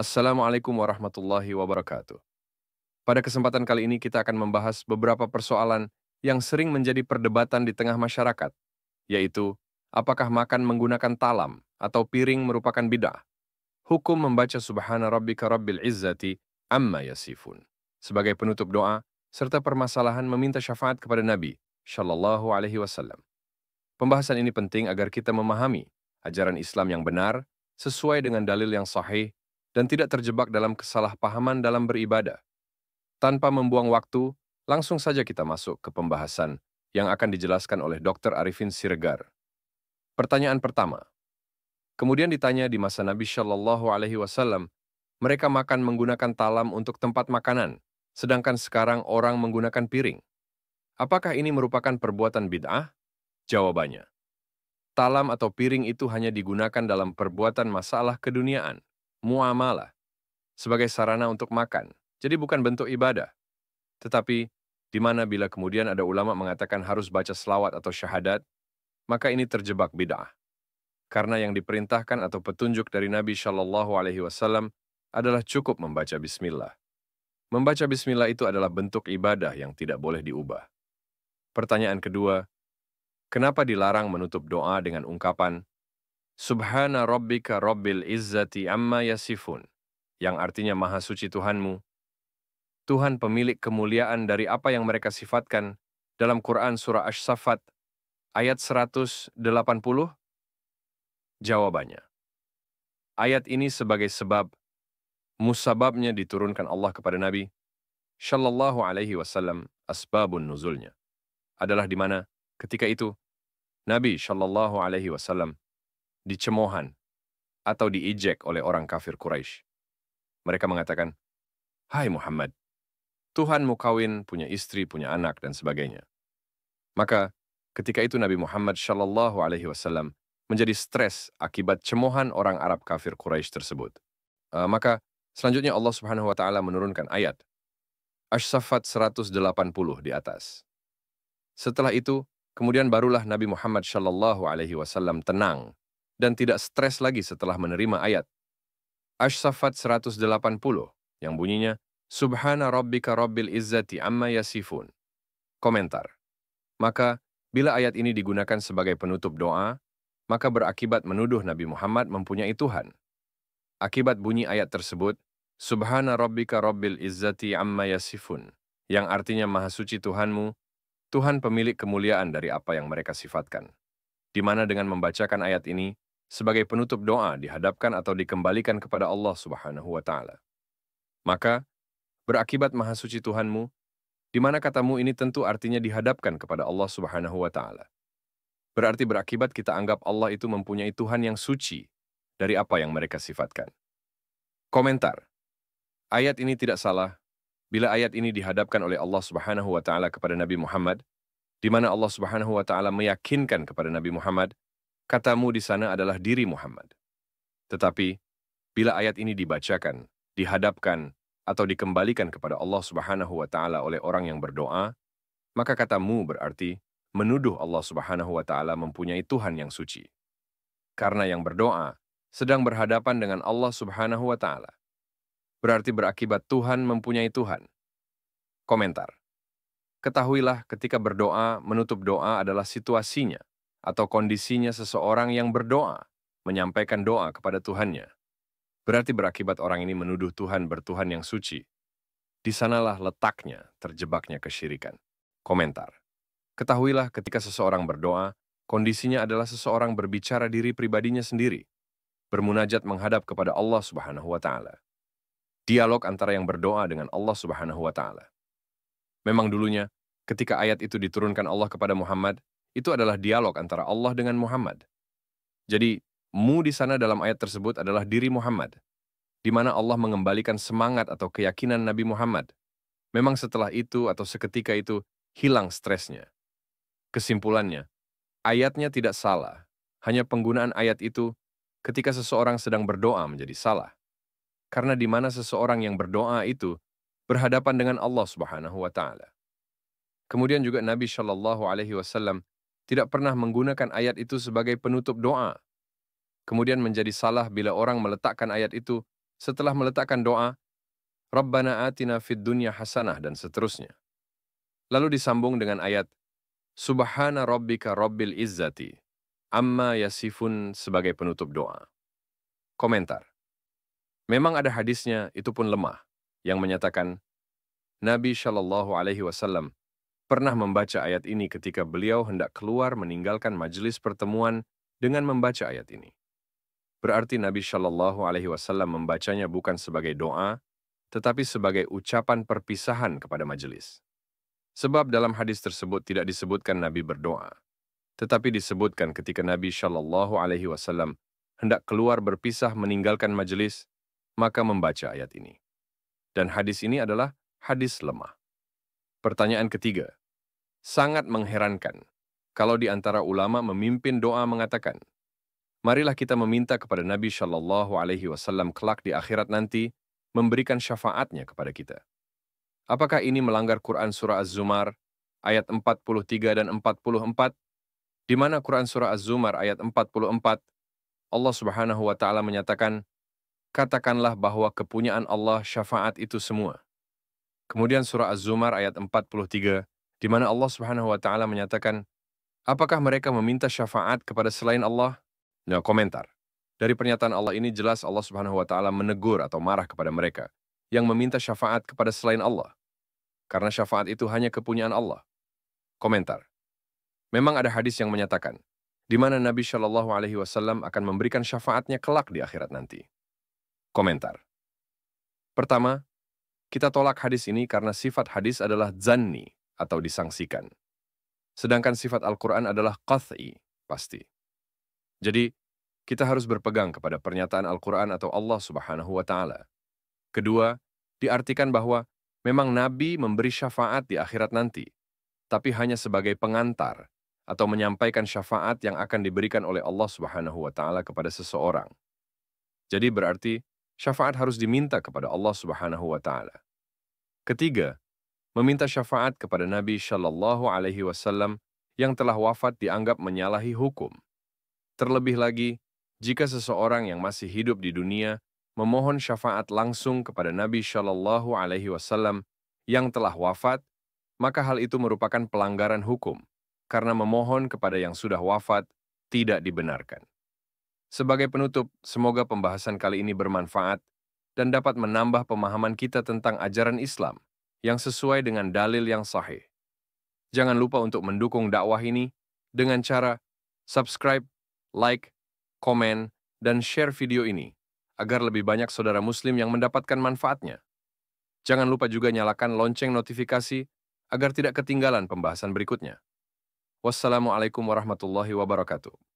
Assalamualaikum warahmatullahi wabarakatuh. Pada kesempatan kali ini kita akan membahas beberapa persoalan yang sering menjadi perdebatan di tengah masyarakat, yaitu apakah makan menggunakan talam atau piring merupakan bid'ah? Hukum membaca Subhana Rabbika Rabbil Izzati Amma Yasifun sebagai penutup doa serta permasalahan meminta syafaat kepada Nabi Shallallahu Alaihi Wasallam. Pembahasan ini penting agar kita memahami ajaran Islam yang benar sesuai dengan dalil yang sahih dan tidak terjebak dalam kesalahpahaman dalam beribadah. Tanpa membuang waktu, langsung saja kita masuk ke pembahasan yang akan dijelaskan oleh Dr. Arifin Siregar. Pertanyaan pertama, kemudian ditanya di masa Nabi Shallallahu Alaihi Wasallam, mereka makan menggunakan talam untuk tempat makanan, sedangkan sekarang orang menggunakan piring. Apakah ini merupakan perbuatan bid'ah? Jawabannya, talam atau piring itu hanya digunakan dalam perbuatan masalah keduniaan, muamalah, sebagai sarana untuk makan, jadi bukan bentuk ibadah. Tetapi, di mana bila kemudian ada ulama mengatakan harus baca selawat atau syahadat, maka ini terjebak bid'ah. Karena yang diperintahkan atau petunjuk dari Nabi Shallallahu Alaihi Wasallam adalah cukup membaca bismillah. Membaca bismillah itu adalah bentuk ibadah yang tidak boleh diubah. Pertanyaan kedua, kenapa dilarang menutup doa dengan ungkapan Subhana Rabbika Rabbil Izzati Amma Yasifun, yang artinya Maha Suci Tuhanmu, Tuhan pemilik kemuliaan dari apa yang mereka sifatkan dalam Quran Surah Asy-Saffat ayat 180? Jawabannya, ayat ini sebagai sebab, musababnya diturunkan Allah kepada Nabi Shallallahu Alaihi Wasallam, asbabun nuzulnya adalah di mana ketika itu Nabi Shallallahu Alaihi Wasallam dicemoohan atau diejek oleh orang kafir Quraisy. Mereka mengatakan, "Hai Muhammad, Tuhanmu kawin, punya istri, punya anak, dan sebagainya." Maka ketika itu Nabi Muhammad Shallallahu Alaihi Wasallam menjadi stres akibat cemoohan orang Arab kafir Quraisy tersebut. Maka selanjutnya Allah Subhanahu Wa Taala menurunkan ayat Asy-Saffat 180 di atas. Setelah itu, kemudian barulah Nabi Muhammad Shallallahu Alaihi Wasallam tenang dan tidak stres lagi setelah menerima ayat Asy-Saffat 180 yang bunyinya Subhana Rabbika Rabbil Izzati Amma Yasifun. Komentar. Maka, bila ayat ini digunakan sebagai penutup doa, maka berakibat menuduh Nabi Muhammad mempunyai Tuhan. Akibat bunyi ayat tersebut, Subhana Rabbika Rabbil Izzati Amma Yasifun, yang artinya Maha Suci Tuhanmu, Tuhan pemilik kemuliaan dari apa yang mereka sifatkan. Di mana dengan membacakan ayat ini, sebagai penutup doa dihadapkan atau dikembalikan kepada Allah Subhanahu wa Ta'ala. Maka, berakibat Maha Suci Tuhanmu, di mana katamu ini tentu artinya dihadapkan kepada Allah Subhanahu wa Ta'ala. Berarti berakibat kita anggap Allah itu mempunyai Tuhan yang suci dari apa yang mereka sifatkan. Komentar. Ayat ini tidak salah bila ayat ini dihadapkan oleh Allah Subhanahu wa Ta'ala kepada Nabi Muhammad, di mana Allah Subhanahu wa Ta'ala meyakinkan kepada Nabi Muhammad, katamu di sana adalah diri Muhammad. Tetapi, bila ayat ini dibacakan, dihadapkan, atau dikembalikan kepada Allah Subhanahu wa Ta'ala oleh orang yang berdoa, maka katamu berarti menuduh Allah Subhanahu wa Ta'ala mempunyai Tuhan yang suci. Karena yang berdoa sedang berhadapan dengan Allah Subhanahu wa Ta'ala. Berarti berakibat Tuhan mempunyai Tuhan. Komentar. Ketahuilah ketika berdoa, menutup doa adalah situasinya atau kondisinya seseorang yang berdoa, menyampaikan doa kepada Tuhannya. Berarti berakibat orang ini menuduh Tuhan bertuhan yang suci. Di sanalah letaknya terjebaknya kesyirikan. Komentar. Ketahuilah ketika seseorang berdoa, kondisinya adalah seseorang berbicara diri pribadinya sendiri, bermunajat menghadap kepada Allah Subhanahu wa Ta'ala. Dialog antara yang berdoa dengan Allah Subhanahu wa Ta'ala. Memang dulunya, ketika ayat itu diturunkan Allah kepada Muhammad, itu adalah dialog antara Allah dengan Muhammad. Jadi, mu di sana dalam ayat tersebut adalah diri Muhammad, di mana Allah mengembalikan semangat atau keyakinan Nabi Muhammad. Memang setelah itu atau seketika itu, hilang stresnya. Kesimpulannya, ayatnya tidak salah, hanya penggunaan ayat itu ketika seseorang sedang berdoa menjadi salah. Karena di mana seseorang yang berdoa itu berhadapan dengan Allah Subhanahu wa Ta'ala. Kemudian juga Nabi Shallallahu Alaihi Wasallam tidak pernah menggunakan ayat itu sebagai penutup doa. Kemudian menjadi salah bila orang meletakkan ayat itu setelah meletakkan doa, Rabbana atina fid dunya hasanah dan seterusnya. Lalu disambung dengan ayat, Subhana rabbika rabbil izzati, amma yasifun sebagai penutup doa. Komentar. Memang ada hadisnya, itu pun lemah, yang menyatakan, Nabi Shallallahu Alaihi Wasallam pernah membaca ayat ini ketika beliau hendak keluar meninggalkan majelis pertemuan dengan membaca ayat ini. Berarti Nabi Shallallahu Alaihi Wasallam membacanya bukan sebagai doa, tetapi sebagai ucapan perpisahan kepada majelis. Sebab dalam hadis tersebut tidak disebutkan Nabi berdoa, tetapi disebutkan ketika Nabi Shallallahu Alaihi Wasallam hendak keluar berpisah meninggalkan majelis, maka membaca ayat ini. Dan hadis ini adalah hadis lemah. Pertanyaan ketiga, sangat mengherankan kalau di antara ulama memimpin doa mengatakan, marilah kita meminta kepada Nabi Shallallahu Alaihi Wasallam kelak di akhirat nanti memberikan syafaatnya kepada kita. Apakah ini melanggar Quran Surah Az-Zumar ayat 43 dan 44? Di mana Quran Surah Az-Zumar ayat 44, Allah Subhanahu wa Ta'ala menyatakan, katakanlah bahwa kepunyaan Allah syafaat itu semua. Kemudian Surah Az-Zumar ayat 43, di mana Allah Subhanahu wa Ta'ala menyatakan, apakah mereka meminta syafaat kepada selain Allah? Nah, komentar. Dari pernyataan Allah ini jelas Allah Subhanahu wa Ta'ala menegur atau marah kepada mereka yang meminta syafaat kepada selain Allah. Karena syafaat itu hanya kepunyaan Allah. Komentar. Memang ada hadis yang menyatakan, di mana Nabi Shallallahu Alaihi Wasallam akan memberikan syafaatnya kelak di akhirat nanti. Komentar. Pertama, kita tolak hadis ini karena sifat hadis adalah zanni atau disangsikan. Sedangkan sifat Al-Quran adalah qat'i, pasti. Jadi, kita harus berpegang kepada pernyataan Al-Quran atau Allah Subhanahu wa Ta'ala. Kedua, diartikan bahwa memang Nabi memberi syafaat di akhirat nanti, tapi hanya sebagai pengantar atau menyampaikan syafaat yang akan diberikan oleh Allah Subhanahu wa Ta'ala kepada seseorang. Jadi berarti syafaat harus diminta kepada Allah Subhanahu wa Ta'ala. Ketiga, meminta syafaat kepada Nabi Shallallahu Alaihi Wasallam yang telah wafat dianggap menyalahi hukum. Terlebih lagi, jika seseorang yang masih hidup di dunia memohon syafaat langsung kepada Nabi Shallallahu Alaihi Wasallam yang telah wafat, maka hal itu merupakan pelanggaran hukum, karena memohon kepada yang sudah wafat tidak dibenarkan. Sebagai penutup, semoga pembahasan kali ini bermanfaat dan dapat menambah pemahaman kita tentang ajaran Islam yang sesuai dengan dalil yang sahih. Jangan lupa untuk mendukung dakwah ini dengan cara subscribe, like, komen, dan share video ini, agar lebih banyak saudara muslim yang mendapatkan manfaatnya. Jangan lupa juga nyalakan lonceng notifikasi agar tidak ketinggalan pembahasan berikutnya. Wassalamualaikum warahmatullahi wabarakatuh.